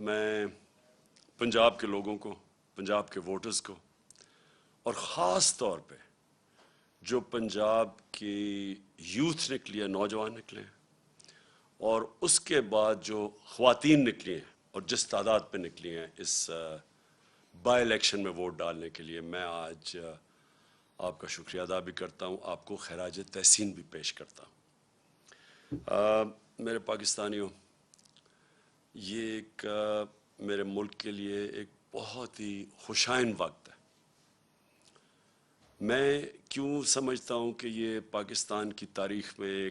میں پنجاب کے لوگوں کو، پنجاب کے ووٹرز کو، اور خاص طور پہ جو پنجاب کی یوتھ نکلی ہے، نوجوان نکلے ہیں، اور اس کے بعد جو خواتین نکلی ہیں اور جس تعداد پہ نکلی ہیں اس بائی الیکشن میں ووٹ ڈالنے کے لیے، میں آج آپ کا شکریہ ادا بھی کرتا ہوں، آپ کو خراج تحسین بھی پیش کرتا ہوں۔ میرے پاکستانیوں، یہ ایک میرے ملک کے لیے ایک بہت ہی خوشائن وقت ہے۔ میں کیوں سمجھتا ہوں کہ یہ پاکستان کی تاریخ میں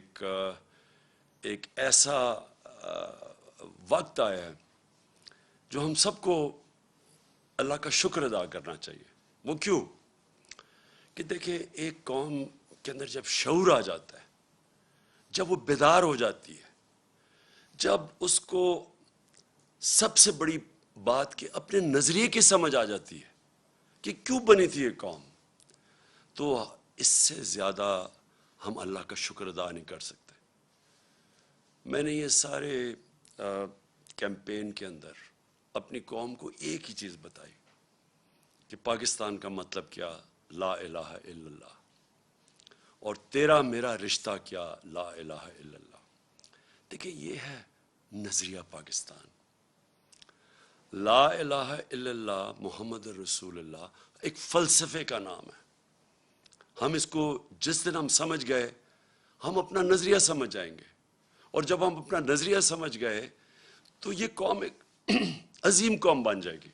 ایک ایسا وقت آیا ہے جو ہم سب کو اللہ کا شکر ادا کرنا چاہیے۔ وہ کیوں؟ کہ دیکھیں، ایک قوم کے اندر جب شعور آ جاتا ہے، جب وہ بیدار ہو جاتی ہے، جب اس کو سب سے بڑی بات کہ اپنے نظریے کی سمجھ آ جاتی ہے کہ کیوں بنی تھی یہ قوم، تو اس سے زیادہ ہم اللہ کا شکر ادا نہیں کر سکتے۔ میں نے یہ سارے کیمپین کے اندر اپنی قوم کو ایک ہی چیز بتائی کہ پاکستان کا مطلب کیا، لا الہ الا اللہ، اور تیرا میرا رشتہ کیا، لا الہ الا اللہ۔ دیکھیں، یہ ہے نظریہ پاکستان۔ لا الہ الا اللہ محمد رسول اللہ ایک فلسفے کا نام ہے۔ ہم اس کو جس دن ہم سمجھ گئے، ہم اپنا نظریہ سمجھ جائیں گے، اور جب ہم اپنا نظریہ سمجھ گئے تو یہ قوم ایک عظیم قوم بن جائے گی۔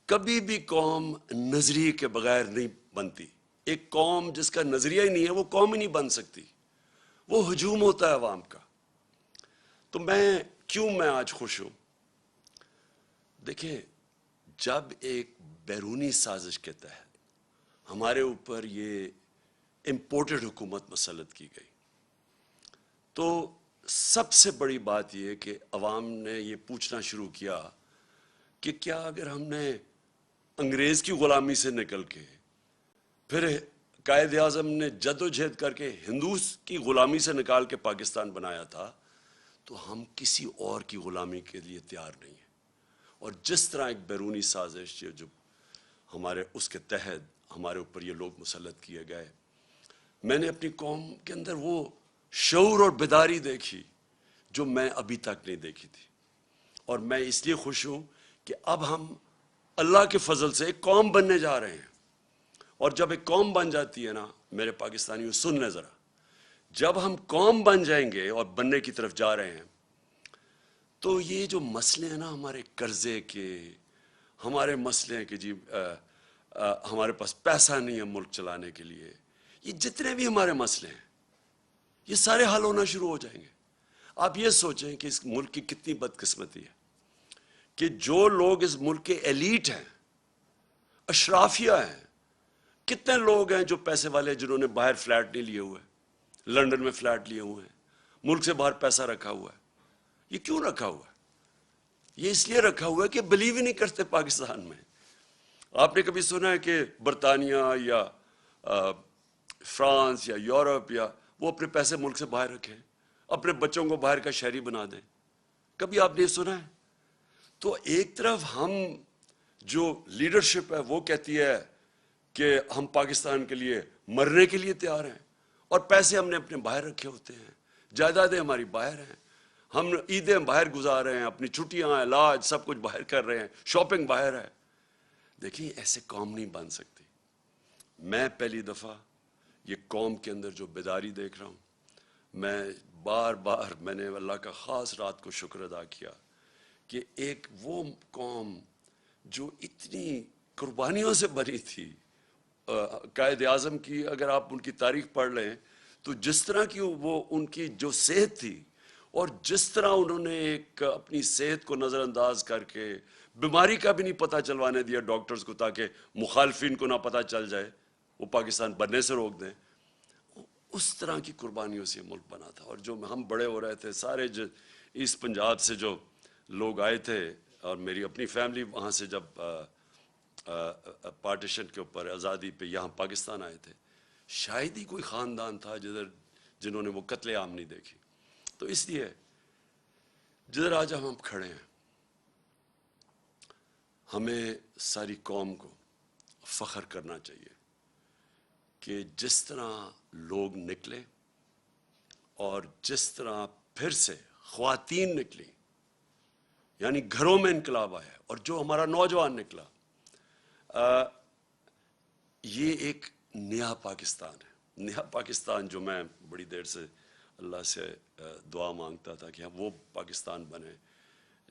کبھی بھی قوم نظریے کے بغیر نہیں بنتی۔ ایک قوم جس کا نظریہ ہی نہیں ہے، وہ قوم ہی نہیں بن سکتی، وہ ہجوم ہوتا ہے عوام کا۔ تو میں آج خوش ہوں؟ دیکھیں، جب ایک بیرونی سازش کے تحت ہمارے اوپر یہ امپورٹڈ حکومت مسلط کی گئی، تو سب سے بڑی بات یہ کہ عوام نے یہ پوچھنا شروع کیا کہ کیا اگر ہم نے انگریز کی غلامی سے نکل کے، پھر قائد اعظم نے جد و جہد کر کے ہندوز کی غلامی سے نکال کے پاکستان بنایا تھا، تو ہم کسی اور کی غلامی کے لیے تیار نہیں ہیں۔ اور جس طرح ایک بیرونی سازش جو ہمارے اس کے تحت ہمارے اوپر یہ لوگ مسلط کیے گئے، میں نے اپنی قوم کے اندر وہ شعور اور بیداری دیکھی جو میں ابھی تک نہیں دیکھی تھی۔ اور میں اس لیے خوش ہوں کہ اب ہم اللہ کے فضل سے ایک قوم بننے جا رہے ہیں۔ اور جب ایک قوم بن جاتی ہے نا، میرے پاکستانیوں سن لیں ذرا، جب ہم قوم بن جائیں گے اور بننے کی طرف جا رہے ہیں، تو یہ جو مسئلے ہیں نا ہمارے قرضے کے، ہمارے مسئلے ہیں کہ جی ہمارے پاس پیسہ نہیں ہے ملک چلانے کے لیے، یہ جتنے بھی ہمارے مسئلے ہیں، یہ سارے حل ہونا شروع ہو جائیں گے۔ آپ یہ سوچیں کہ اس ملک کی کتنی بدقسمتی ہے کہ جو لوگ اس ملک کے ایلیٹ ہیں، اشرافیہ ہیں، کتنے لوگ ہیں جو پیسے والے، جنہوں نے باہر فلیٹ نہیں لیے ہوئے، لندن میں فلیٹ لیے ہوئے ہیں، ملک سے باہر پیسہ رکھا ہوا ہے۔ یہ کیوں رکھا ہوا ہے؟ یہ اس لیے رکھا ہوا ہے کہ بلیو ہی نہیں کرتے پاکستان میں۔ آپ نے کبھی سنا ہے کہ برطانیہ یا فرانس یا یورپ یا وہ اپنے پیسے ملک سے باہر رکھیں، اپنے بچوں کو باہر کا شہری بنا دیں؟ کبھی آپ نے سنا ہے؟ تو ایک طرف ہم جو لیڈرشپ ہے وہ کہتی ہے کہ ہم پاکستان کے لیے مرنے کے لیے تیار ہیں، اور پیسے ہم نے اپنے باہر رکھے ہوتے ہیں، جائیدادیں ہماری باہر ہیں، ہم عیدیں باہر گزار رہے ہیں، اپنی چھٹیاں، علاج، سب کچھ باہر کر رہے ہیں، شاپنگ باہر ہے۔ دیکھیں، ایسے قوم نہیں بن سکتی۔ میں پہلی دفعہ یہ قوم کے اندر جو بیداری دیکھ رہا ہوں، میں میں نے اللہ کا خاص رات کو شکر ادا کیا کہ ایک وہ قوم جو اتنی قربانیوں سے بنی تھی، قائد اعظم کی اگر آپ ان کی تاریخ پڑھ لیں تو جس طرح کی وہ ان کی جو صحت تھی، اور جس طرح انہوں نے ایک اپنی صحت کو نظر انداز کر کے بیماری کا بھی نہیں پتہ چلوانے دیا ڈاکٹرز کو، تاکہ مخالفین کو نہ پتہ چل جائے، وہ پاکستان بننے سے روک دیں۔ اس طرح کی قربانیوں سے ملک بنا تھا۔ اور جو ہم بڑے ہو رہے تھے، سارے ایسٹ پنجاب سے جو لوگ آئے تھے، اور میری اپنی فیملی وہاں سے جب پارٹیشن کے اوپر آزادی پہ یہاں پاکستان آئے تھے، شاید ہی کوئی خاندان تھا جنہوں نے وہ قتل عام نہیں دیکھی۔ تو اس لیے جدھر آج ہم کھڑے ہیں، ہمیں ساری قوم کو فخر کرنا چاہیے کہ جس طرح لوگ نکلے اور جس طرح پھر سے خواتین نکلی، یعنی گھروں میں انقلاب آیا، اور جو ہمارا نوجوان نکلا، یہ ایک نیا پاکستان ہے، نیا پاکستان جو میں بڑی دیر سے اللہ سے دعا مانگتا تھا کہ وہ پاکستان بنے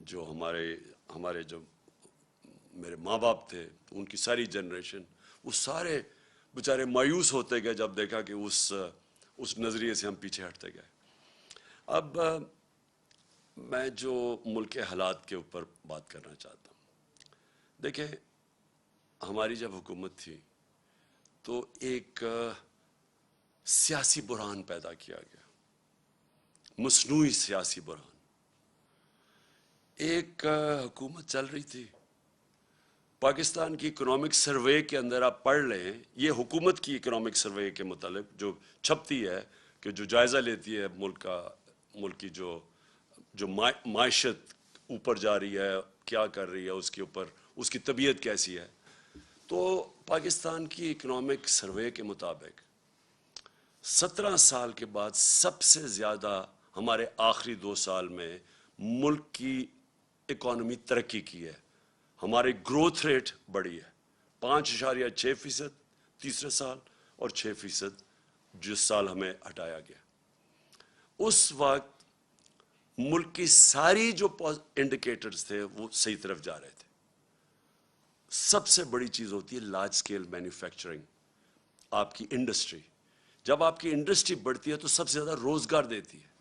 جو ہمارے جو میرے ماں باپ تھے، ان کی ساری جنریشن، وہ سارے بیچارے مایوس ہوتے گئے جب دیکھا کہ اس نظریے سے ہم پیچھے ہٹتے گئے۔ اب میں جو ملک کے حالات کے اوپر بات کرنا چاہتا ہوں، دیکھیں ہماری جب حکومت تھی تو ایک سیاسی بحران پیدا کیا گیا، مصنوعی سیاسی بحران۔ ایک حکومت چل رہی تھی، پاکستان کی اکنامک سروے کے اندر آپ پڑھ لیں، یہ حکومت کی اکنامک سروے کے متعلق جو چھپتی ہے، کہ جو جائزہ لیتی ہے ملک کی جو معیشت اوپر جا رہی ہے، کیا کر رہی ہے، اس کے اوپر اس کی طبیعت کیسی ہے، تو پاکستان کی اکنامک سروے کے مطابق 17 سال کے بعد سب سے زیادہ ہمارے آخری 2 سال میں ملک کی اکانومی ترقی کی ہے، ہماری گروتھ ریٹ بڑھی ہے، 5.6% تیسرے سال اور 6% جس سال ہمیں ہٹایا گیا۔ اس وقت ملک کی ساری جو انڈیکیٹرز تھے وہ صحیح طرف جا رہے تھے۔ سب سے بڑی چیز ہوتی ہے لارج سکیل مینوفیکچرنگ، آپ کی انڈسٹری۔ جب آپ کی انڈسٹری بڑھتی ہے تو سب سے زیادہ روزگار دیتی ہے۔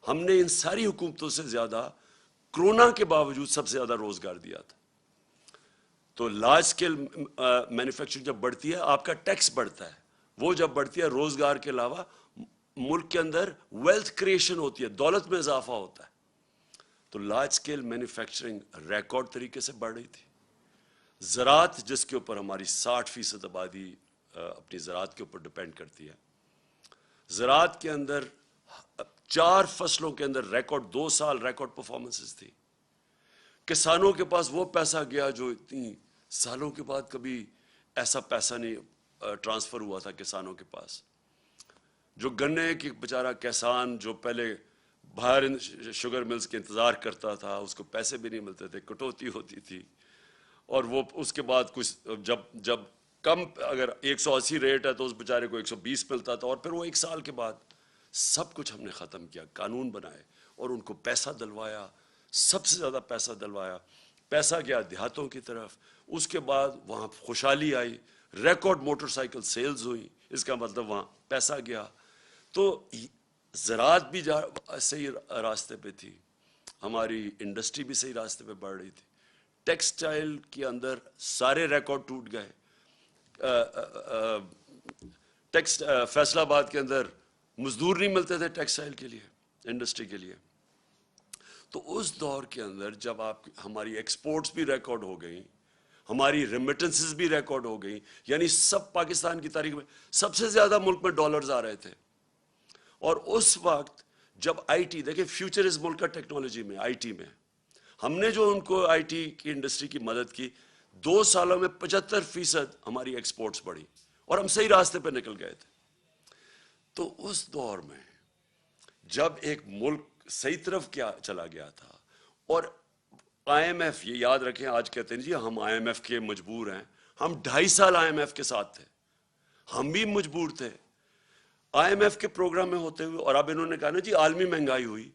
ہم نے ان ساری حکومتوں سے زیادہ کرونا کے باوجود سب سے زیادہ روزگار دیا تھا۔ تو لارج سکیل مینوفیکچرنگ جب بڑھتی ہے آپ کا ٹیکس بڑھتا ہے، وہ جب بڑھتی ہے روزگار کے علاوہ ملک کے اندر ویلتھ کریشن ہوتی ہے، دولت میں اضافہ ہوتا ہے۔ تو لارج سکیل مینوفیکچرنگ ریکارڈ طریقے سے بڑھ رہی تھی۔ زراعت، جس کے اوپر ہماری 60% آبادی اپنی زراعت کے اوپر ڈپینڈ کرتی ہے، زراعت کے اندر 4 فصلوں کے اندر ریکارڈ 2 سال ریکارڈ پرفارمنسز تھی۔ کسانوں کے پاس وہ پیسہ گیا جو اتنی سالوں کے بعد کبھی ایسا پیسہ نہیں ٹرانسفر ہوا تھا کسانوں کے پاس۔ جو گنے کی بیچارہ کسان جو پہلے باہر شوگر ملز کے انتظار کرتا تھا، اس کو پیسے بھی نہیں ملتے تھے، کٹوتی ہوتی تھی، اور وہ اس کے بعد کچھ جب کم اگر 180 ریٹ ہے تو اس بیچارے کو 120 ملتا تھا، اور پھر وہ 1 سال کے بعد سب کچھ ہم نے ختم کیا، قانون بنائے اور ان کو پیسہ دلوایا، سب سے زیادہ پیسہ دلوایا، پیسہ گیا دیہاتوں کی طرف۔ اس کے بعد وہاں خوشحالی آئی، ریکارڈ موٹر سائیکل سیلز ہوئی، اس کا مطلب وہاں پیسہ گیا۔ تو زراعت بھی صحیح راستے پہ تھی، ہماری انڈسٹری بھی صحیح راستے پہ بڑھ رہی تھی، ٹیکسٹائل کے اندر سارے ریکارڈ ٹوٹ گئے۔ فیصل آباد کے اندر مزدور نہیں ملتے تھے ٹیکسٹائل کے لیے، انڈسٹری کے لیے۔ تو اس دور کے اندر جب ہماری ایکسپورٹس بھی ریکارڈ ہو گئیں، ہماری ریمیٹنسز بھی ریکارڈ ہو گئیں، یعنی سب پاکستان کی تاریخ میں سب سے زیادہ ملک میں ڈالرز آ رہے تھے۔ اور اس وقت جب آئی ٹی، دیکھیں فیوچر اس ملک کا ٹیکنالوجی میں، آئی ٹی میں، ہم نے جو ان کو آئی ٹی کی انڈسٹری کی مدد کی، 2 سالوں میں 75% ہماری ایکسپورٹس بڑھی اور ہم صحیح راستے پہ نکل گئے تھے۔ تو اس دور میں جب ایک ملک صحیح طرف چلا گیا تھا، اور آئی ایم ایف، یہ یاد رکھیں، آج کہتے ہیں جی ہم آئی ایم ایف کے مجبور ہیں، ہم 2.5 سال آئی ایم ایف کے ساتھ تھے، ہم بھی مجبور تھے آئی ایم ایف کے پروگرام میں ہوتے ہوئے۔ اور اب انہوں نے کہا نا جی عالمی مہنگائی ہوئی،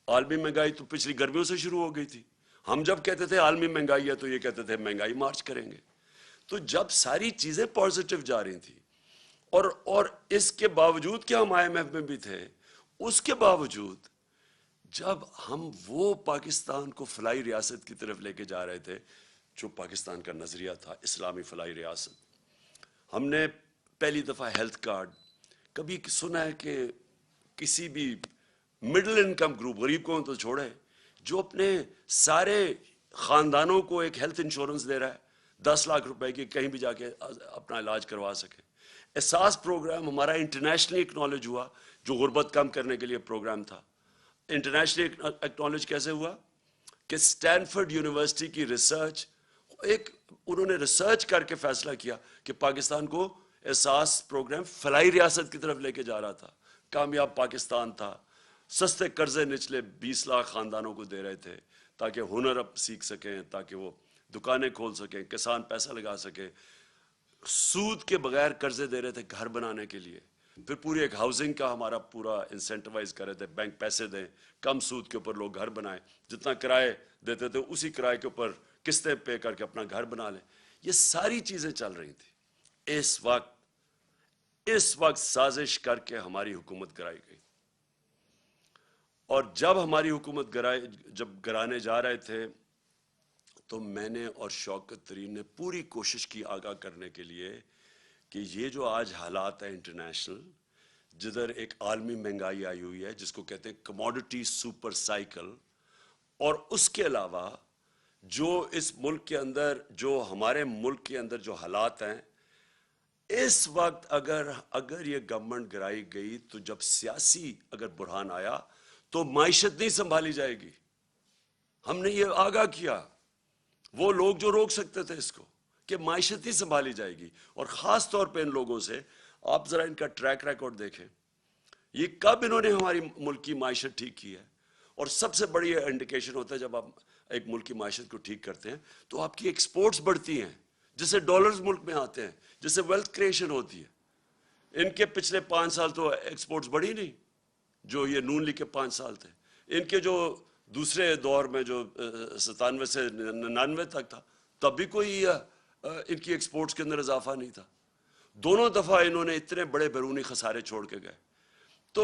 عالمی مہنگائی تو پچھلی گرمیوں سے شروع ہو گئی تھی، ہم جب کہتے تھے عالمی مہنگائی ہے تو یہ کہتے تھے مہنگائی مارچ کریں گے۔ تو جب ساری چیزیں پازیٹیو جا رہی تھیں، اور اس کے باوجود کہ ہم آئی ایم ایف میں بھی تھے، اس کے باوجود جب ہم وہ پاکستان کو فلاحی ریاست کی طرف لے کے جا رہے تھے جو پاکستان کا نظریہ تھا، اسلامی فلاحی ریاست، ہم نے پہلی دفعہ ہیلتھ کارڈ، کبھی سنا ہے کہ کسی بھی مڈل انکم گروپ، غریب کو تو چھوڑے، جو اپنے سارے خاندانوں کو ایک ہیلتھ انشورنس دے رہا ہے 10 لاکھ روپے کی، کہیں بھی جا کے اپنا علاج کروا سکے۔ احساس پروگرام ہمارا انٹرنیشنلی اکنالج ہوا، جو غربت کم کرنے کے لیے پروگرام تھا۔ انٹرنیشنل ایکنالج کیسے ہوا کہ اسٹینفورڈ یونیورسٹی کی ریسرچ، انہوں نے ریسرچ کر کے فیصلہ کیا کہ پاکستان کو احساس پروگرام فلاحی ریاست کی طرف لے کے جا رہا تھا، کامیاب پاکستان تھا، سستے قرضے نچلے 20 لاکھ خاندانوں کو دے رہے تھے تاکہ ہنر اب سیکھ سکیں، تاکہ وہ دکانیں کھول سکیں، کسان پیسہ لگا سکیں، سود کے بغیر قرضے دے رہے تھے گھر بنانے کے لیے، پھر پوری ایک ہاؤسنگ کا ہمارا پورا انسینٹیوائز کر رہے تھے، بینک پیسے دیں، کم سود کے اوپر لوگ گھر بنائیں، جتنا کرائے دیتے تھے اسی کرائے کے اوپر قسطیں پے کر کے اپنا گھر بنا لیں. یہ ساری چیزیں چل رہی تھیں. اس وقت سازش کر کے ہماری حکومت گرائی گئی، اور جب ہماری حکومت جب گرانے جا رہے تھے تو میں نے اور شوکت ترین نے پوری کوشش کی آگاہ کرنے کے لیے کہ یہ جو آج حالات ہیں انٹرنیشنل، جدھر ایک عالمی مہنگائی آئی ہوئی ہے جس کو کہتے ہیں کموڈٹی سپر سائیکل، اور اس کے علاوہ جو اس ملک کے اندر، جو ہمارے ملک کے اندر جو حالات ہیں اس وقت، اگر یہ گورنمنٹ گرائی گئی تو جب سیاسی اگر بحران آیا تو معیشت نہیں سنبھالی جائے گی. ہم نے یہ آگاہ کیا، وہ لوگ جو روک سکتے تھے اس کو، کہ معیشت نہیں سنبھالی جائے گی. اور خاص طور پہ ان لوگوں سے آپ ذرا ان کا ٹریک ریکارڈ دیکھیں، یہ کب انہوں نے ہماری ملک کی معیشت ٹھیک کی ہے. اور سب سے بڑی انڈیکیشن ہوتا ہے جب آپ ایک ملک کی معیشت کو ٹھیک کرتے ہیں تو آپ کی ایکسپورٹس بڑھتی ہیں، جس سے ڈالرز ملک میں آتے ہیں، جس سے ویلتھ کریشن ہوتی ہے. ان کے پچھلے 5 سال تو ایکسپورٹس بڑھی نہیں، جو یہ نون لیگ کے 5 سال تھے. ان کے جو دوسرے دور میں جو 97 سے 99 تک تھا، تب بھی کوئی ان کی ایکسپورٹس کے اندر اضافہ نہیں تھا. دونوں دفعہ انہوں نے اتنے بڑے بیرونی خسارے چھوڑ کے گئے. تو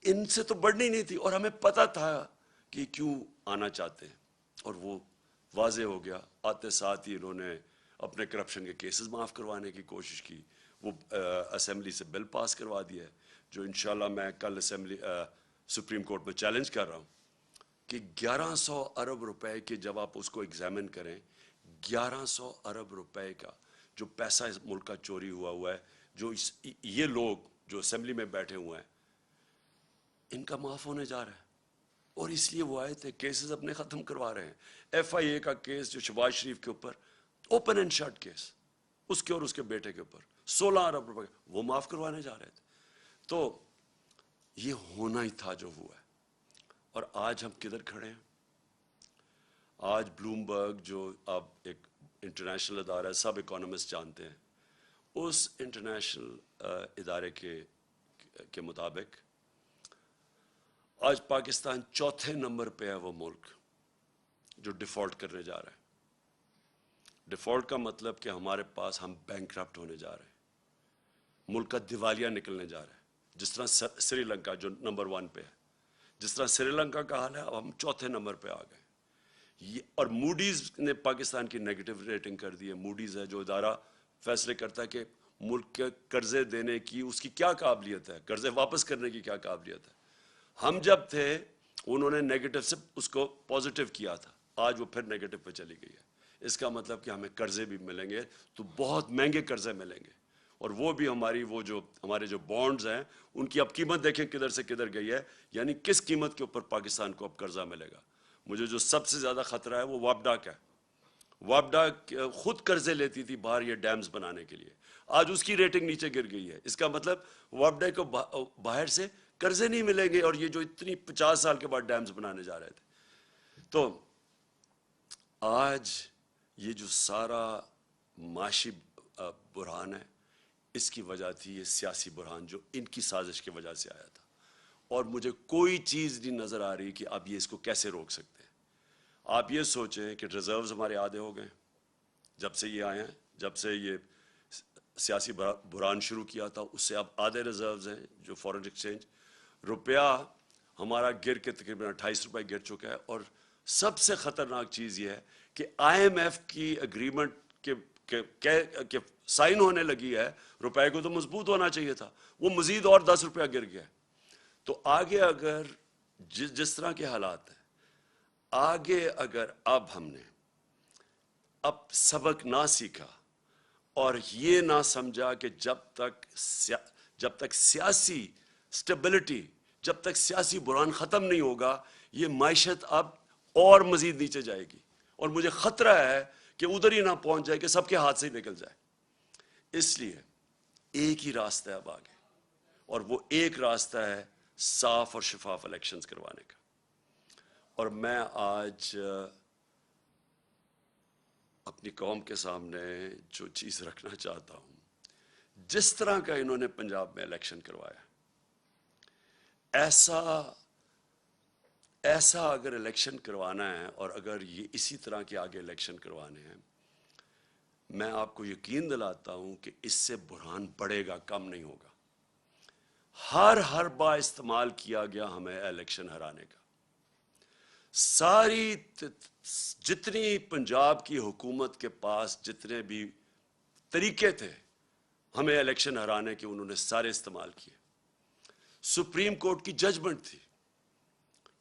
ان سے تو بڑھنی نہیں تھی، اور ہمیں پتہ تھا کہ کیوں آنا چاہتے ہیں، اور وہ واضح ہو گیا. آتے ساتھ ہی انہوں نے اپنے کرپشن کے کیسز معاف کروانے کی کوشش کی. وہ اسمبلی سے بل پاس کروا دیا ہے، جو انشاءاللہ میں کل سپریم کورٹ میں چیلنج کر رہا ہوں کہ 1100 ارب روپے کے، جب آپ اس کو ایگزامن کریں، 1100 ارب روپے کا جو پیسہ اس ملک کا چوری ہوا ہے، جو یہ لوگ جو اسمبلی میں بیٹھے ہوئے ہیں ان کا معاف ہونے جا رہا ہے. اور اس لیے وہ آئے تھے، کیسز اپنے ختم کروا رہے ہیں. ایف آئی اے کا کیس جو شہباز شریف کے اوپر اوپن اینڈ شٹ کیس، اس کے اور اس کے بیٹے کے اوپر 16 ارب روپے وہ معاف کروانے جا رہے تھے. تو یہ ہونا ہی تھا جو ہوا ہے. اور آج ہم کدھر کھڑے ہیں؟ آج بلومبرگ جو اب ایک انٹرنیشنل ادارہ ہے، سب اکانومسٹ جانتے ہیں، اس انٹرنیشنل ادارے کے مطابق آج پاکستان 4تھے نمبر پہ ہے وہ ملک جو ڈیفالٹ کرنے جا رہا ہے. ڈیفالٹ کا مطلب کہ ہمارے پاس ہم بینکرپٹ ہونے جا رہے ہیں، ملک کا دیوالیہ نکلنے جا رہا ہے. جس طرح سری لنکا جو نمبر 1 پہ ہے، جس طرح سری لنکا کا حال ہے، اب ہم 4تھے نمبر پہ آ گئے. اور موڈیز نے پاکستان کی نیگیٹو ریٹنگ کر دی ہے. موڈیز ہے جو ادارہ فیصلے کرتا ہے کہ ملک کے قرضے دینے کی اس کی کیا قابلیت ہے، قرضے واپس کرنے کی کیا قابلیت ہے. ہم جب تھے انہوں نے نیگیٹو سے اس کو پازیٹیو کیا تھا، آج وہ پھر نیگیٹو پہ چلی گئی ہے. اس کا مطلب کہ ہمیں قرضے بھی ملیں گے تو بہت مہنگے قرضے ملیں گے. اور وہ بھی ہمارے جو بانڈز ہیں ان کی اب قیمت دیکھیں کدھر سے کدھر گئی ہے. یعنی کس قیمت کے اوپر پاکستان کو اب قرضہ ملے گا. مجھے جو سب سے زیادہ خطرہ ہے وہ وابڈا کا ہے. وابڈا خود قرضے لیتی تھی باہر یہ ڈیمز بنانے کے لیے، آج اس کی ریٹنگ نیچے گر گئی ہے. اس کا مطلب وابڈا کو باہر سے قرضے نہیں ملیں گے، اور یہ جو اتنی 50 سال کے بعد ڈیمز بنانے جا رہے تھے. تو آج یہ جو سارا معاشی بحران ہے، اس کی وجہ تھی یہ سیاسی بحران جو ان کی سازش کی وجہ سے آیا تھا. اور مجھے کوئی چیز نہیں نظر آ رہی کہ اب یہ اس کو کیسے روک سکتے ہیں. آپ یہ سوچیں کہ ریزروز ہمارے آدھے ہو گئے جب سے یہ آئے ہیں، جب سے یہ سیاسی بحران شروع کیا تھا اس سے اب آدھے ریزروز ہیں جو فورن ایکسچینج. روپیہ ہمارا گر کے تقریباً 28 روپے گر چکا ہے. اور سب سے خطرناک چیز یہ ہے کہ آئی ایم ایف کی اگریمنٹ کے سائن ہونے لگی ہے، روپے کو تو مضبوط ہونا چاہیے تھا، وہ مزید اور 10 روپیہ گر گیا. تو آگے اگر جس طرح کے حالات ہیں، آگے اگر اب ہم نے اب سبق نہ سیکھا اور یہ نہ سمجھا کہ جب تک سیاسی سٹیبلٹی جب تک سیاسی بحران ختم نہیں ہوگا یہ معیشت اب اور مزید نیچے جائے گی، اور مجھے خطرہ ہے کہ ادھر ہی نہ پہنچ جائے کہ سب کے ہاتھ سے ہی نکل جائے۔ اس لیے ایک ہی راستہ ہے اب آگے، اور وہ ایک راستہ ہے صاف اور شفاف الیکشنز کروانے کا۔ اور میں آج اپنی قوم کے سامنے جو چیز رکھنا چاہتا ہوں، جس طرح کا انہوں نے پنجاب میں الیکشن کروایا، ایسا اگر الیکشن کروانا ہے، اور اگر یہ اسی طرح کے آگے الیکشن کروانے ہیں، میں آپ کو یقین دلاتا ہوں کہ اس سے بحران بڑھے گا، کم نہیں ہوگا۔ ہر بار استعمال کیا گیا ہمیں الیکشن ہرانے کا۔ جتنی پنجاب کی حکومت کے پاس جتنے بھی طریقے تھے ہمیں الیکشن ہرانے کے، انہوں نے سارے استعمال کیے۔ سپریم کورٹ کی ججمنٹ تھی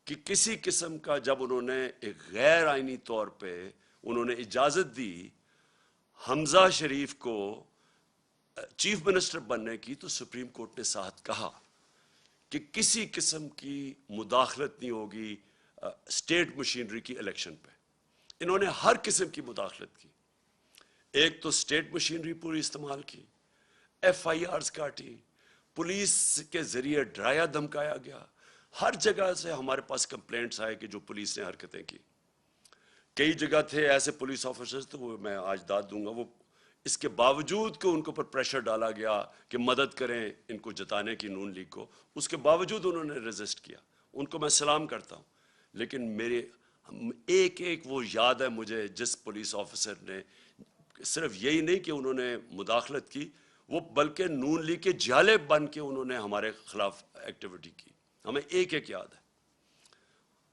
کہ کسی قسم کا، جب انہوں نے ایک غیر آئینی طور پہ انہوں نے اجازت دی حمزہ شریف کو چیف منسٹر بننے کی، تو سپریم کورٹ نے ساتھ کہا کہ کسی قسم کی مداخلت نہیں ہوگی اسٹیٹ مشینری کی الیکشن پہ۔ انہوں نے ہر قسم کی مداخلت کی، ایک تو اسٹیٹ مشینری پوری استعمال کی، ایف آئی آرز کاٹی، پولیس کے ذریعے ڈرایا دھمکایا گیا، ہر جگہ سے ہمارے پاس کمپلینٹس آئے کہ جو پولیس نے حرکتیں کی۔ کئی جگہ تھے ایسے پولیس آفیسرز، تو وہ میں آج داد دوں گا، وہ اس کے باوجود کہ ان کے اوپر پریشر ڈالا گیا کہ مدد کریں ان کو جتانے کی نون لیگ کو، اس کے باوجود انہوں نے ریزسٹ کیا، ان کو میں سلام کرتا ہوں۔ لیکن میرے ایک وہ یاد ہے مجھے، جس پولیس آفیسر نے صرف یہی نہیں کہ انہوں نے مداخلت کی، وہ بلکہ نون لیگ کے جالے بن کے انہوں نے ہمارے خلاف ایکٹیویٹی کی، ہمیں ایک یاد ہے۔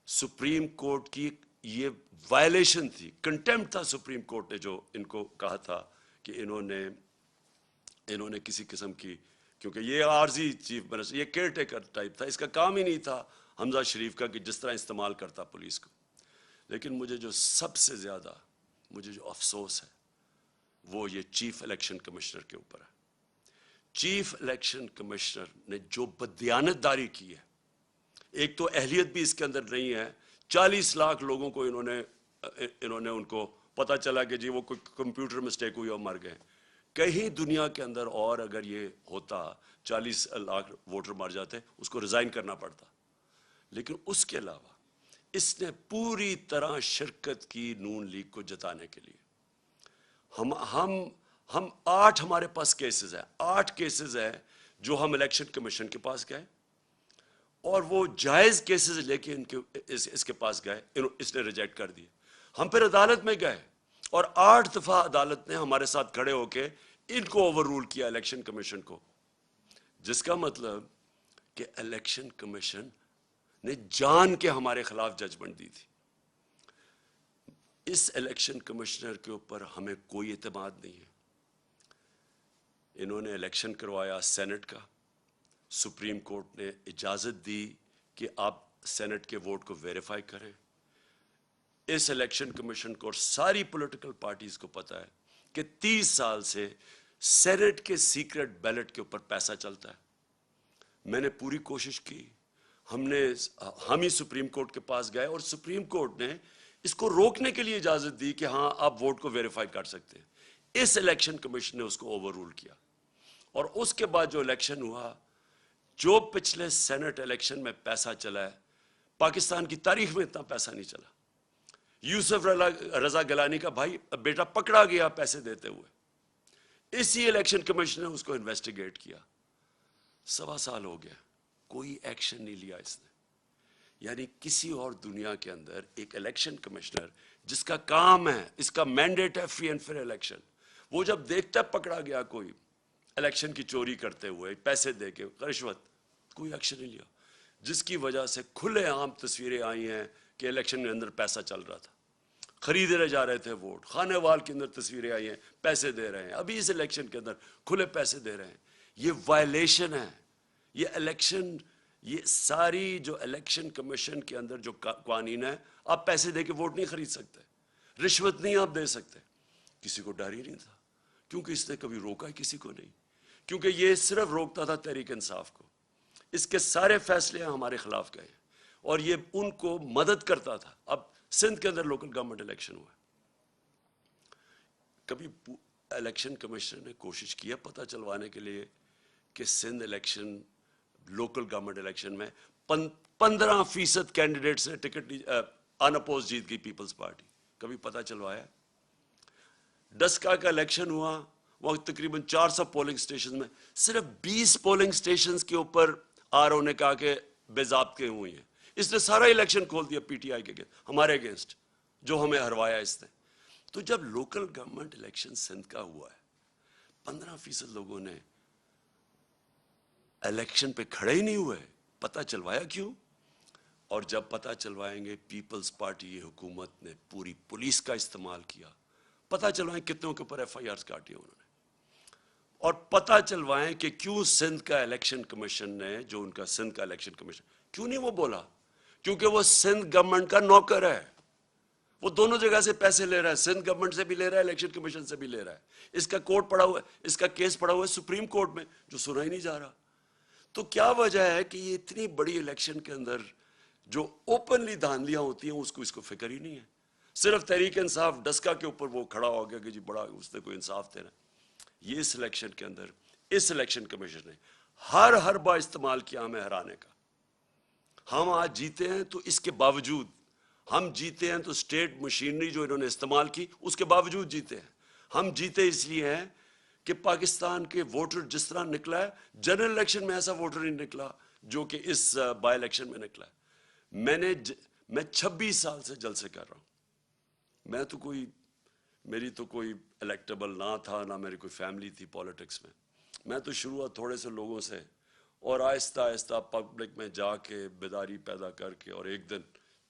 سپریم کورٹ کی یہ وائلیشن تھی، کنٹیمپٹ تھا سپریم کورٹ نے جو ان کو کہا تھا کہ انہوں نے کسی قسم کی، کیونکہ یہ عارضی چیف منسٹر، یہ کیئر ٹیکر ٹائپ تھا، اس کا کام ہی نہیں تھا حمزہ شریف کا کہ جس طرح استعمال کرتا پولیس کو۔ لیکن مجھے جو سب سے زیادہ جو افسوس ہے وہ یہ چیف الیکشن کمشنر کے اوپر ہے۔ چیف الیکشن کمشنر نے جو بددیانت داری کی ہے، ایک تو اہلیت بھی اس کے اندر نہیں ہے، 40 لاکھ لوگوں کو انہوں نے ان کو پتہ چلا کہ جی وہ کوئی کمپیوٹر مسٹیک ہوئی اور مر گئے۔ کہیں دنیا کے اندر اور اگر یہ ہوتا 40 لاکھ ووٹر مر جاتے، اس کو ریزائن کرنا پڑتا۔ لیکن اس کے علاوہ اس نے پوری طرح شرکت کی نون لیگ کو جتانے کے لیے۔ ہم 8 ہمارے پاس کیسز ہیں، 8 کیسز ہیں جو ہم الیکشن کمیشن کے پاس گئے، اور وہ جائز کیسز لے کے اس کے پاس گئے، اس نے ریجیکٹ کر دیے۔ ہم پھر عدالت میں گئے، اور 8 دفعہ عدالت نے ہمارے ساتھ کھڑے ہو کے ان کو اوور رول کیا، الیکشن کمیشن کو، جس کا مطلب کہ الیکشن کمیشن نے جان کے ہمارے خلاف ججمنٹ دی تھی۔ اس الیکشن کمشنر کے اوپر ہمیں کوئی اعتماد نہیں ہے۔ انہوں نے الیکشن کروایا سینٹ کا، سپریم کورٹ نے اجازت دی کہ آپ سینٹ کے ووٹ کو ویریفائی کریں۔ اس الیکشن کمیشن کو اور ساری پولیٹیکل پارٹیز کو پتہ ہے کہ 30 سال سے سینٹ کے سیکرٹ بیلٹ کے اوپر پیسہ چلتا ہے۔ میں نے پوری کوشش کی، ہم ہی سپریم کورٹ کے پاس گئے، اور سپریم کورٹ نے اس کو روکنے کے لیے اجازت دی کہ ہاں آپ ووٹ کو ویریفائی کر سکتے ہیں۔ اس الیکشن کمیشن نے اس کو اوور رول کیا، اور اس کے بعد جو الیکشن ہوا، جو پچھلے سینٹ الیکشن میں پیسہ چلا ہے، پاکستان کی تاریخ میں اتنا پیسہ نہیں چلا۔ یوسف رضا گیلانی کا بھائی بیٹا پکڑا گیا پیسے دیتے ہوئے، اسی الیکشن کمیشن نے اس کو انویسٹیگیٹ کیا۔ 1.25 سال ہو گیا، کوئی ایکشن نہیں لیا اس نے۔ یعنی کسی اور دنیا کے اندر ایک الیکشن کمشنر جس کا کام ہے، اس کا مینڈیٹ ہے فری اینڈ فیئر الیکشن، وہ جب دیکھتا ہے پکڑا گیا کوئی الیکشن کی چوری کرتے ہوئے، پیسے دے کے، رشوت، کوئی ایکشن نہیں لیا، جس کی وجہ سے کھلے عام تصویریں آئی ہیں کہ الیکشن کے اندر پیسہ چل رہا تھا، خریدے جا رہے تھے ووٹ، خانے وال کے اندر تصویریں آئی ہیں، پیسے دے رہے ہیں، ابھی اس الیکشن کے اندر کھلے پیسے دے رہے ہیں۔ یہ وائلیشن ہے، یہ الیکشن، یہ ساری جو الیکشن کمیشن کے اندر جو قوانین ہے، آپ پیسے دے کے ووٹ نہیں خرید سکتے، رشوت نہیں آپ دے سکتے۔ کسی کو ڈر ہی نہیں تھا، کیونکہ اس نے کبھی روکا کسی کو نہیں، کیونکہ یہ صرف روکتا تھا تحریک انصاف کو، اس کے سارے فیصلے ہمارے خلاف گئے اور یہ ان کو مدد کرتا تھا. اب سندھ کے اندر لوکل گورنمنٹ الیکشن ہوا. کبھی الیکشن کمیشن نے کوشش کیا پتہ چلوانے کے لیے کہ Sindh election local government election میں 15% کینڈیڈیٹس نے ٹکٹ ان اپوز جیت گئی پیپلز پارٹی؟ کبھی پتہ چلوایا؟ ڈسکا کا الیکشن ہوا، وہ تقریباً 400 پولنگ سٹیشن میں صرف 20 پولنگ سٹیشنز کے اوپر آر او نے کہا کہ بے ضابطے ہوئی ہیں. اس نے سارا الیکشن کھول دیا پی ٹی آئی کے ہمارے اگینسٹ، جو ہمیں ہروایا اس نے. تو جب لوکل گورنمنٹ الیکشن سندھ کا ہوا ہے 15% لوگوں نے الیکشن پہ کھڑے ہی نہیں ہوئے. پتہ چلوایا کیوں؟ اور جب پتہ چلوائیں گے پیپلز پارٹی حکومت نے پوری پولیس کا استعمال کیا. پتہ چلوائیں کتنوں کے اوپر ایف آئی آرز کاٹی انہوں نے، اور پتہ چلوائیں کہ کیوں سندھ کا الیکشن کمیشن نے، جو ان کا سندھ کا الیکشن کمیشن، کیوں نہیں وہ بولا؟ کیونکہ وہ سندھ گورنمنٹ کا نوکر ہے. وہ دونوں جگہ سے پیسے لے رہا ہے، سندھ گورنمنٹ سے بھی لے رہا ہے، الیکشن کمیشن سے بھی لے رہا ہے. اس کا کورٹ پڑا ہوا ہے، اس کا کیس پڑا ہوا ہے سپریم کورٹ میں، جو سنا ہی نہیں جا رہا. تو کیا وجہ ہے کہ یہ اتنی بڑی الیکشن کے اندر جو اوپنلی دھاندلیاں ہوتی ہیں اس کو فکر ہی نہیں ہے؟ صرف تحریک انصاف ڈسکا کے اوپر وہ کھڑا ہو گیا کہ جی بڑا اس نے کوئی انصاف دینا. یہ اس الیکشن کے اندر اس الیکشن کمیشن نے ہر حربہ استعمال کیا ہمیں ہرانے کا. ہم آج جیتے ہیں تو اس کے باوجود، ہم جیتے ہیں تو اسٹیٹ مشینری جو انہوں نے استعمال کی اس کے باوجود جیتے ہیں. ہم جیتے اس لیے ہیں کہ پاکستان کے ووٹر جس طرح نکلا ہے، جنرل الیکشن میں ایسا ووٹر نہیں نکلا جو کہ اس بائی الیکشن میں نکلا ہے. میں 26 سال سے جلسے کر رہا ہوں. میری تو کوئی الیکٹیبل نہ تھا، نہ میری کوئی فیملی تھی پالیٹکس میں. میں تو شروعات تھوڑے سے لوگوں سے، اور آہستہ آہستہ پبلک میں جا کے بیداری پیدا کر کے، اور ایک دن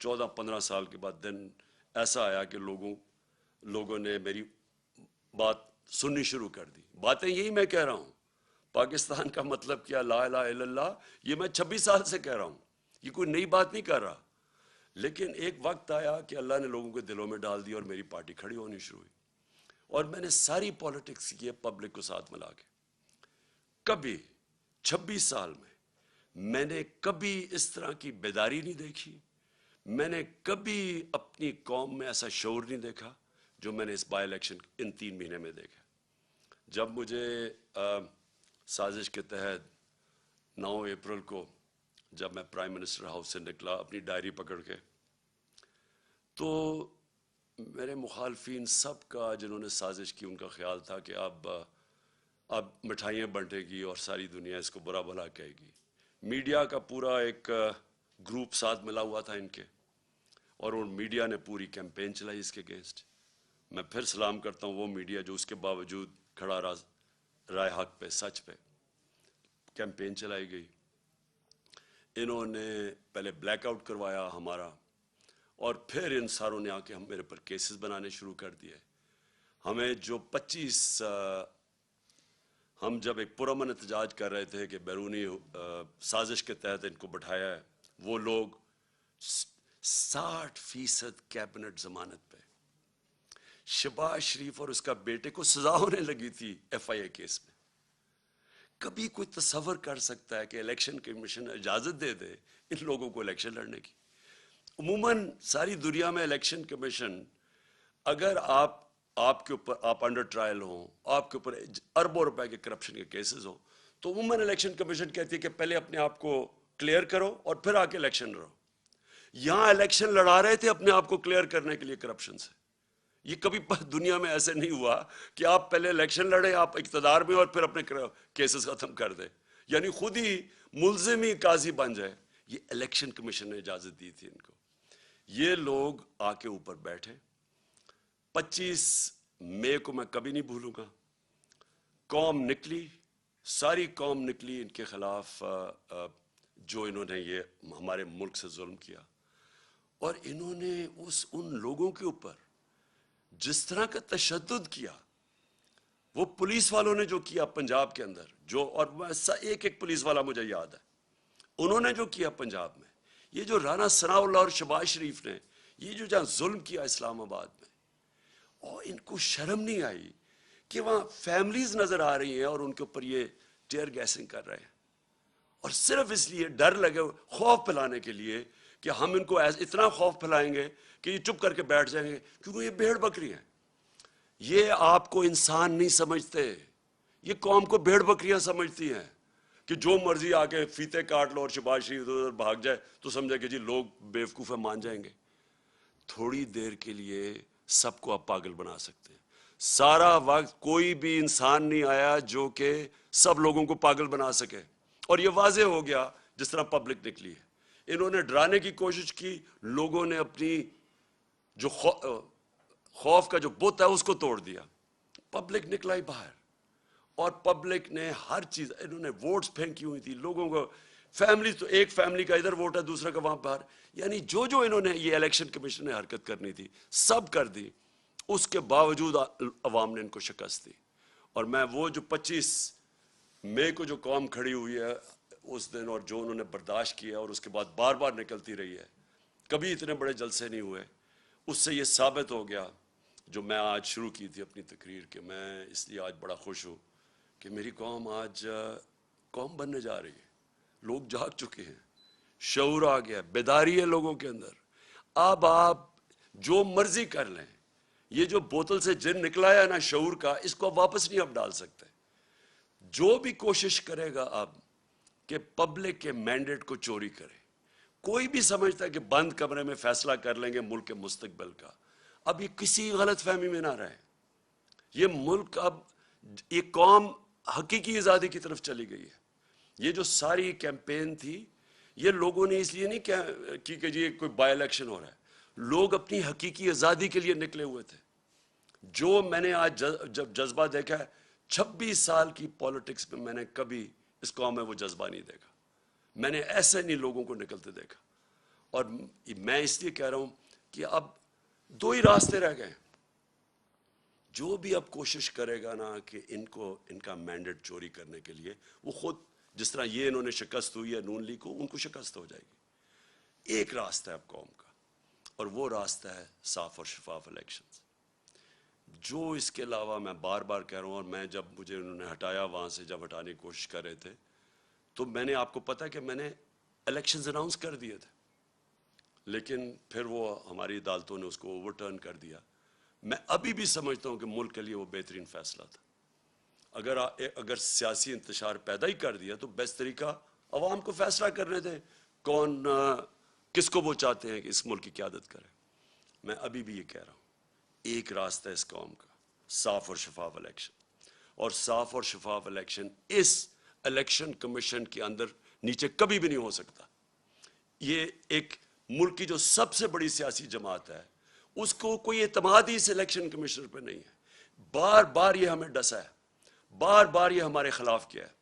14-15 سال کے بعد دن ایسا آیا کہ لوگوں نے میری بات سننی شروع کر دی. باتیں یہی میں کہہ رہا ہوں، پاکستان کا مطلب کیا، لا الہ الا اللہ، یہ میں 26 سال سے کہہ رہا ہوں، یہ کوئی نئی بات نہیں کر رہا. لیکن ایک وقت آیا کہ اللہ نے لوگوں کے دلوں میں ڈال دی اور میری پارٹی کھڑی ہونی شروع ہوئی. اور میں نے ساری پالیٹکس کی ہے پبلک کو ساتھ ملا کے. کبھی 26 سال میں نے کبھی اس طرح کی بیداری نہیں دیکھی. میں نے کبھی اپنی قوم میں ایسا شعور نہیں دیکھا جو میں نے اس بائی الیکشن ان 3 مہینے میں دیکھا. جب مجھے سازش کے تحت 9 اپریل کو جب میں پرائم منسٹر ہاؤس سے نکلا اپنی ڈائری پکڑ کے، تو میرے مخالفین سب کا، جنہوں نے سازش کی، ان کا خیال تھا کہ اب مٹھائیاں بنٹے گی اور ساری دنیا اس کو برا بھلا کہے گی. میڈیا کا پورا ایک گروپ ساتھ ملا ہوا تھا ان کے، اور ان میڈیا نے پوری کیمپین چلائی اس کے اگینسٹ. میں پھر سلام کرتا ہوں وہ میڈیا جو اس کے باوجود کھڑا رہا رائے حق پہ، سچ پہ. کیمپین چلائی گئی. انہوں نے پہلے بلیک آؤٹ کروایا ہمارا، اور پھر ان ساروں نے آ کے میرے پر کیسز بنانے شروع کر دیے. ہمیں جو 25 ہم جب ایک پرامن احتجاج کر رہے تھے کہ بیرونی سازش کے تحت ان کو بٹھایا ہے، وہ لوگ 60% کیبنٹ ضمانت پہ. شہباز شریف اور اس کا بیٹے کو سزا ہونے لگی تھی ایف آئی اے کیس میں. کبھی کوئی تصور کر سکتا ہے کہ الیکشن کمیشن اجازت دے دے ان لوگوں کو الیکشن لڑنے کی؟ عموماً ساری دنیا میں الیکشن کمیشن، اگر آپ کے اوپر آپ انڈر ٹرائل ہوں، آپ کے اوپر اربوں روپے کے کرپشن کے کیسز ہوں، تو عموماً الیکشن کمیشن کہتی ہے کہ پہلے اپنے آپ کو کلیئر کرو اور پھر آ کے الیکشن لڑو. یہاں الیکشن لڑا رہے تھے اپنے آپ کو کلیئر کرنے کے لیے کرپشن سے. یہ کبھی دنیا میں ایسے نہیں ہوا کہ آپ پہلے الیکشن لڑیں، آپ اقتدار میں، اور پھر اپنے کیسز ختم کر دیں، یعنی خود ہی ملزم ہی قاضی بن جائے. یہ الیکشن کمیشن نے اجازت دی تھی ان کو. یہ لوگ آ کے اوپر بیٹھے. 25 مئی کو میں کبھی نہیں بھولوں گا. قوم نکلی، ساری قوم نکلی ان کے خلاف، جو انہوں نے یہ ہمارے ملک سے ظلم کیا. اور انہوں نے ان لوگوں کے اوپر جس طرح کا تشدد کیا، وہ پولیس والوں نے جو کیا پنجاب کے اندر، اور ایک پولیس والا مجھے یاد ہے، انہوں نے جو کیا پنجاب میں، یہ جو رانا ثناء اللہ اور شہباز شریف نے یہ جو جہاں ظلم کیا اسلام آباد میں، اور ان کو شرم نہیں آئی کہ وہاں فیملیز نظر آ رہی ہیں اور ان کے اوپر یہ ٹیئر گیسنگ کر رہے ہیں. اور صرف اس لیے ڈر لگے، خوف پھیلانے کے لیے کہ ہم ان کو اتنا خوف پھیلائیں گے کہ یہ چپ کر کے بیٹھ جائیں گے، کیونکہ یہ بھیڑ بکری ہیں. یہ آپ کو انسان نہیں سمجھتے، یہ قوم کو بھیڑ بکریاں سمجھتی ہیں کہ جو مرضی آ کے فیتے کاٹ لو اور شہباز شریف ادھر بھاگ جائے تو سمجھے کہ جی لوگ بیوقوف مان جائیں گے. تھوڑی دیر کے لیے سب کو آپ پاگل بنا سکتے ہیں. سارا وقت کوئی بھی انسان نہیں آیا جو کہ سب لوگوں کو پاگل بنا سکے، اور یہ واضح ہو گیا جس طرح پبلک نکلی ہے. انہوں نے ڈرانے کی کوشش کی، لوگوں نے اپنی جو خوف کا جو بت ہے اس کو توڑ دیا. پبلک نکلا ہی باہر، اور پبلک نے ہر چیز، انہوں نے ووٹس پھینکی ہوئی تھی لوگوں کو. فیملی تو ایک فیملی کا ادھر ووٹ ہے، دوسرا کا وہاں باہر، یعنی جو انہوں نے یہ الیکشن کمیشن نے حرکت کرنی تھی سب کر دی. اس کے باوجود عوام نے ان کو شکست دی. اور میں وہ جو 25 مئی کو جو قوم کھڑی ہوئی ہے اس دن، اور جو انہوں نے برداشت کیا اور اس کے بعد بار بار نکلتی رہی ہے، کبھی اتنے بڑے جلسے نہیں ہوئے. اس سے یہ ثابت ہو گیا جو میں آج شروع کی تھی اپنی تقریر، کہ میں اس لیے آج بڑا خوش ہوں کہ میری قوم آج قوم بننے جا رہی ہے. لوگ جاگ چکے ہیں، شعور آ گیا، بیداری ہے لوگوں کے اندر. اب آپ جو مرضی کر لیں، یہ جو بوتل سے جن نکلا ہے نا شعور کا، اس کو واپس نہیں آپ ڈال سکتے. جو بھی کوشش کرے گا اب کہ پبلک کے مینڈیٹ کو چوری کرے، کوئی بھی سمجھتا ہے کہ بند کمرے میں فیصلہ کر لیں گے ملک کے مستقبل کا، اب یہ کسی غلط فہمی میں نہ رہے. یہ ملک اب، یہ قوم حقیقی آزادی کی طرف چلی گئی ہے. یہ جو ساری کیمپین تھی یہ لوگوں نے اس لیے نہیں کی کہ جی کوئی بائی الیکشن ہو رہا ہے، لوگ اپنی حقیقی آزادی کے لیے نکلے ہوئے تھے. جو میں نے آج جب جذبہ دیکھا ہے 26 سال کی پولیٹکس میں، میں نے کبھی اس قوم میں وہ جذبہ نہیں دیکھا. میں نے ایسے نہیں لوگوں کو نکلتے دیکھا. اور میں اس لیے کہہ رہا ہوں کہ اب 2 ہی راستے رہ گئے. جو بھی اب کوشش کرے گا نا کہ ان کا مینڈیٹ چوری کرنے کے لیے، وہ خود جس طرح یہ انہوں نے شکست ہوئی ہے نون لیگ کو، ان کو شکست ہو جائے گی. ایک راستہ ہے اب قوم کا، اور وہ راستہ ہے صاف اور شفاف الیکشنز. جو اس کے علاوہ میں بار بار کہہ رہا ہوں، اور میں جب مجھے انہوں نے ہٹایا وہاں سے، جب ہٹانے کی کوشش کر رہے تھے، تو میں نے آپ کو پتا کہ میں نے الیکشنز اناؤنس کر دیے تھے، لیکن پھر وہ ہماری عدالتوں نے اس کو اوور ٹرن کر دیا. میں ابھی بھی سمجھتا ہوں کہ ملک کے لیے وہ بہترین فیصلہ تھا. اگر سیاسی انتشار پیدا ہی کر دیا تو بیسٹ طریقہ عوام کو فیصلہ کرنے دیں کون کس کو وہ چاہتے ہیں کہ اس ملک کی قیادت کرے. میں ابھی بھی یہ کہہ رہا ہوں، ایک راستہ ہے اس قوم کا، صاف اور شفاف الیکشن. اور صاف اور شفاف الیکشن اس الیکشن کمیشن کے اندر نیچے کبھی بھی نہیں ہو سکتا. یہ ایک ملک کی جو سب سے بڑی سیاسی جماعت ہے، اس کو کوئی اعتماد ہی اس الیکشن کمیشنر پہ نہیں ہے. بار بار یہ ہمیں ڈسا ہے، بار بار یہ ہمارے خلاف کیا ہے،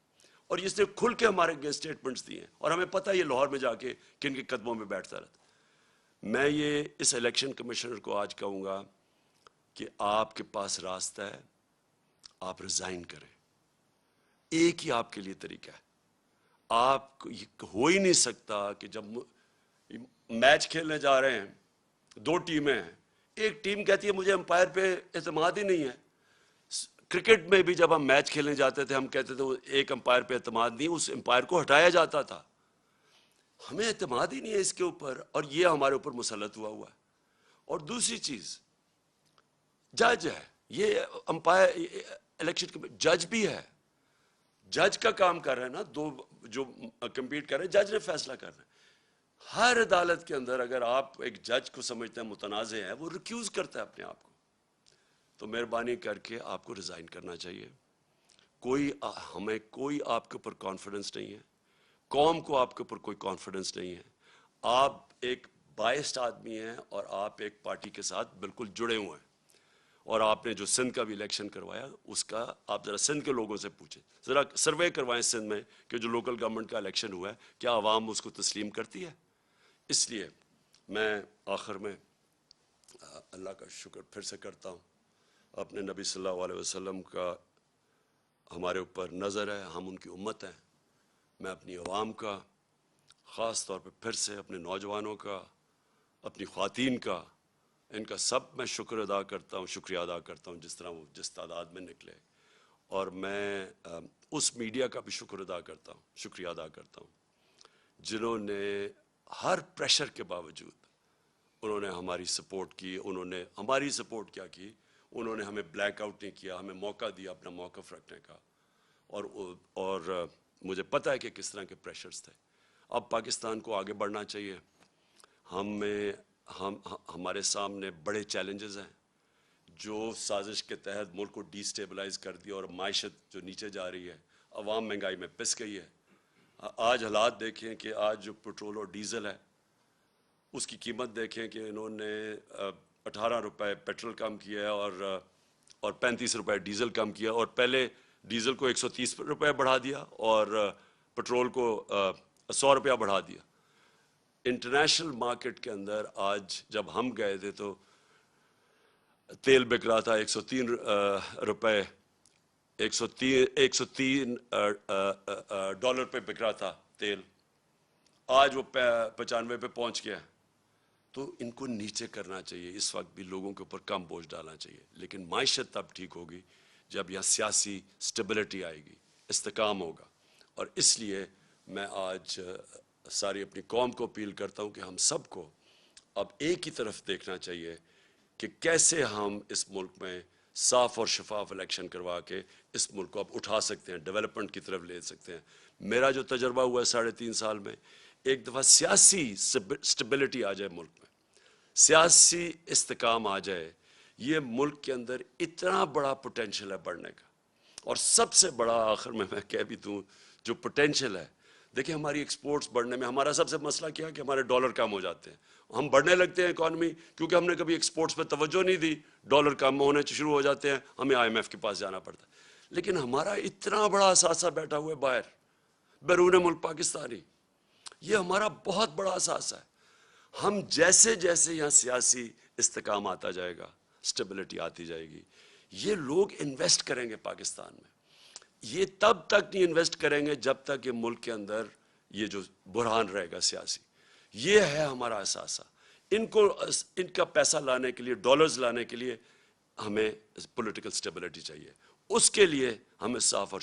اور اس نے کھل کے ہمارے اسٹیٹمنٹس دیے ہیں، اور ہمیں پتہ ہے یہ لاہور میں جا کے کن کے قدموں میں بیٹھتا رہتا. میں یہ اس الیکشن کمیشنر کو آج کہوں گا کہ آپ کے پاس راستہ ہے، آپ ریزائن کریں. ایک ہی آپ کے لیے طریقہ ہے. آپ ہو ہی نہیں سکتا کہ جب میچ کھیلنے جا رہے ہیں، 2 ٹیمیں ہیں، ایک ٹیم کہتی ہے مجھے امپائر پہ اعتماد ہی نہیں ہے. کرکٹ میں بھی جب ہم میچ کھیلنے جاتے تھے ہم کہتے تھے ایک امپائر پہ اعتماد نہیں، اس امپائر کو ہٹایا جاتا تھا. ہمیں اعتماد ہی نہیں ہے اس کے اوپر، اور یہ ہمارے اوپر مسلط ہوا ہے. اور دوسری چیز، جج ہے، یہ امپائر الیکشن جج بھی ہے، جج کا کام کر رہے ہیں نا، 2 جو کمپیٹ کر رہے ہیں، جج نے فیصلہ کرنا ہے. ہر عدالت کے اندر اگر آپ ایک جج کو سمجھتے ہیں متنازع ہے، وہ ریکیوز کرتا ہے اپنے آپ کو. تو مہربانی کر کے آپ کو ریزائن کرنا چاہیے. ہمیں کوئی آپ کے اوپر کانفیڈنس نہیں ہے، قوم کو آپ کے اوپر کوئی کانفیڈنس نہیں ہے. آپ ایک بائسڈ آدمی ہیں، اور آپ ایک پارٹی کے ساتھ بالکل جڑے ہوئے ہیں. اور آپ نے جو سندھ کا بھی الیکشن کروایا، اس کا آپ ذرا سندھ کے لوگوں سے پوچھیں، ذرا سروے کروائیں سندھ میں کہ جو لوکل گورنمنٹ کا الیکشن ہوا ہے کیا عوام اس کو تسلیم کرتی ہے. اس لیے میں آخر میں اللہ کا شکر پھر سے کرتا ہوں. اپنے نبی صلی اللہ علیہ وسلم کا ہمارے اوپر نظر ہے، ہم ان کی امت ہیں. میں اپنی عوام کا، خاص طور پہ پھر سے اپنے نوجوانوں کا، اپنی خواتین کا، ان کا سب میں شکر ادا کرتا ہوں، شکریہ ادا کرتا ہوں جس طرح وہ جس تعداد میں نکلے. اور میں اس میڈیا کا بھی شکریہ ادا کرتا ہوں جنہوں نے ہر پریشر کے باوجود انہوں نے ہماری سپورٹ کی، انہوں نے ہماری سپورٹ کیا کی، انہوں نے ہمیں بلیک آؤٹ نہیں کیا، ہمیں موقع دیا اپنا موقف رکھنے کا، اور مجھے پتہ ہے کہ کس طرح کے پریشرز تھے۔ اب پاکستان کو آگے بڑھنا چاہیے، ہمارے سامنے بڑے چیلنجز ہیں جو سازش کے تحت ملک کو ڈی سٹیبلائز کر دیا اور معیشت جو نیچے جا رہی ہے، عوام مہنگائی میں پس گئی ہے۔ آج حالات دیکھیں کہ آج جو پٹرول اور ڈیزل ہے اس کی قیمت دیکھیں کہ انہوں نے 18 روپے پیٹرول کم کیا ہے اور 35 روپے ڈیزل کم کیا، اور پہلے ڈیزل کو 130 روپے بڑھا دیا اور پٹرول کو 100 روپیہ بڑھا دیا۔ انٹرنیشنل مارکیٹ کے اندر آج جب ہم گئے تھے تو تیل بک رہا تھا 103 روپے، 103 ڈالر پہ بک رہا تھا تیل، آج وہ 95 پہ پہنچ گیا ہے۔ تو ان کو نیچے کرنا چاہیے، اس وقت بھی لوگوں کے اوپر کم بوجھ ڈالنا چاہیے، لیکن معیشت تب ٹھیک ہوگی جب یہاں سیاسی سٹیبلٹی آئے گی، استحکام ہوگا۔ اور اس لیے میں آج ساری اپنی قوم کو اپیل کرتا ہوں کہ ہم سب کو اب ایک ہی طرف دیکھنا چاہیے کہ کیسے ہم اس ملک میں صاف اور شفاف الیکشن کروا کے اس ملک کو اب اٹھا سکتے ہیں، ڈیولپمنٹ کی طرف لے سکتے ہیں۔ میرا جو تجربہ ہوا ہے 3.5 سال میں، ایک دفعہ سیاسی سٹیبلٹی آ جائے ملک میں، سیاسی استحکام آ جائے، یہ ملک کے اندر اتنا بڑا پوٹینشل ہے بڑھنے کا۔ اور سب سے بڑا آخر میں کہہ بھی دوں جو پوٹینشل ہے، دیکھیں ہماری ایکسپورٹس بڑھنے میں ہمارا سب سے مسئلہ کیا ہے کہ ہمارے ڈالر کم ہو جاتے ہیں، ہم بڑھنے لگتے ہیں اکانومی، کیونکہ ہم نے کبھی ایکسپورٹس پہ توجہ نہیں دی، ڈالر کم ہونے شروع ہو جاتے ہیں، ہمیں IMF کے پاس جانا پڑتا ہے۔ لیکن ہمارا اتنا بڑا اثاثہ بیٹھا ہوا ہے باہر، بیرون ملک پاکستانی، یہ ہمارا بہت بڑا اثاثہ ہے۔ ہم جیسے جیسے یہاں سیاسی استحکام آتا جائے گا، سٹیبلٹی آتی جائے گی، یہ لوگ انویسٹ کریں گے پاکستان میں۔ یہ تب تک نہیں انویسٹ کریں گے جب تک یہ ملک کے اندر یہ جو بحران رہے گا سیاسی، یہ ہے ہمارا اثاثہ۔ ان کا پیسہ لانے کے لیے، ڈالرز لانے کے لیے ہمیں پولیٹیکل سٹیبلٹی چاہیے، اس کے لیے ہمیں صاف اور